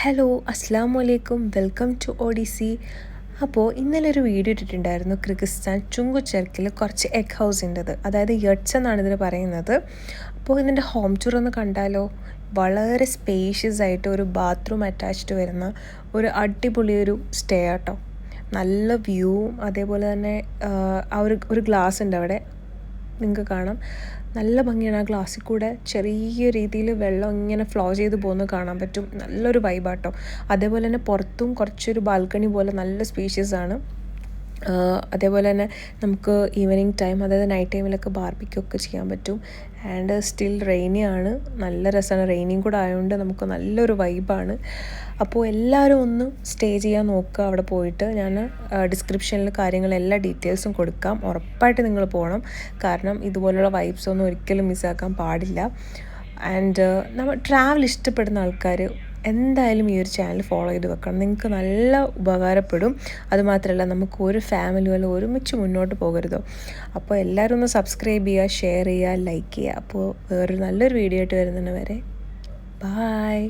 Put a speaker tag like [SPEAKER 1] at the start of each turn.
[SPEAKER 1] Hello അസ്സാം വലൈക്കും welcome to Odissi. അപ്പോൾ ഇന്നലെ ഒരു വീഡിയോ ഇട്ടിട്ടുണ്ടായിരുന്നു കിർഗിസ്ഥാൻ ചുങ്കുചെർക്കിൽ കുറച്ച് എഗ് ഹൗസിൻ്റെത്, അതായത് യട്സ് എന്നാണ് ഇതിന് പറയുന്നത്. അപ്പോൾ ഇതിൻ്റെ ഹോം ടൂർ ഒന്ന് കണ്ടാലോ. വളരെ സ്പേഷ്യസ് ആയിട്ട് ഒരു ബാത്റൂം അറ്റാച്ച്ഡ് വരുന്ന ഒരു അടിപൊളി ഒരു സ്റ്റേ ആട്ടോ. നല്ല വ്യൂവും അതേപോലെ തന്നെ ആ ഒരു ഗ്ലാസ് ഉണ്ട് അവിടെ, നിങ്ങൾക്ക് കാണാം. നല്ല ഭംഗിയാണ്. ആ ഗ്ലാസ്സിൽ കൂടെ ചെറിയ രീതിയിൽ വെള്ളം ഇങ്ങനെ ഫ്ലോ ചെയ്ത് പോകുന്നത് കാണാൻ പറ്റും. നല്ലൊരു വൈബാട്ടോ. അതേപോലെ തന്നെ പുറത്തും കുറച്ചൊരു ബാൽക്കണി പോലെ നല്ല സ്പേഷ്യസ് ആണ്. അതേപോലെ തന്നെ നമുക്ക് ഈവനിങ് ടൈം, അതായത് നൈറ്റ് ടൈമിലൊക്കെ ബാർബിക്യൂ ഒക്കെ ചെയ്യാൻ പറ്റും. ആൻഡ് സ്റ്റിൽ റെയിനി ആണ്, നല്ല രസമാണ്. റെയിനിയും കൂടെ ആയതുകൊണ്ട് നമുക്ക് നല്ലൊരു വൈബാണ്. അപ്പോൾ എല്ലാവരും ഒന്ന് സ്റ്റേ ചെയ്യാൻ നോക്കുക അവിടെ പോയിട്ട്. ഞാൻ ഡിസ്ക്രിപ്ഷനിൽ എല്ലാ ഡീറ്റെയിൽസും കൊടുക്കാം. ഉറപ്പായിട്ട് നിങ്ങൾ പോകണം, കാരണം ഇതുപോലുള്ള വൈബ്സ് ഒന്നും ഒരിക്കലും മിസ്സാക്കാൻ പാടില്ല. ആൻഡ് നമ്മൾ ട്രാവൽ ഇഷ്ടപ്പെടുന്ന ആൾക്കാർ എന്തായാലും ഈ ഒരു ചാനൽ ഫോളോ ചെയ്ത് വെക്കണം. നിങ്ങൾക്ക് നല്ല ഉപകാരപ്പെടും. അതുമാത്രമല്ല, നമുക്ക് ഒരു ഫാമിലി പോലെ ഒരുമിച്ച് മുന്നോട്ട് പോകരുതോ. അപ്പോൾ എല്ലാവരും ഒന്ന് സബ്സ്ക്രൈബ് ചെയ്യുക, ഷെയർ ചെയ്യുക, ലൈക്ക് ചെയ്യുക. അപ്പോൾ വേറൊരു നല്ലൊരു വീഡിയോ ആയിട്ട് വരുന്നതിന് വരെ ബായ്.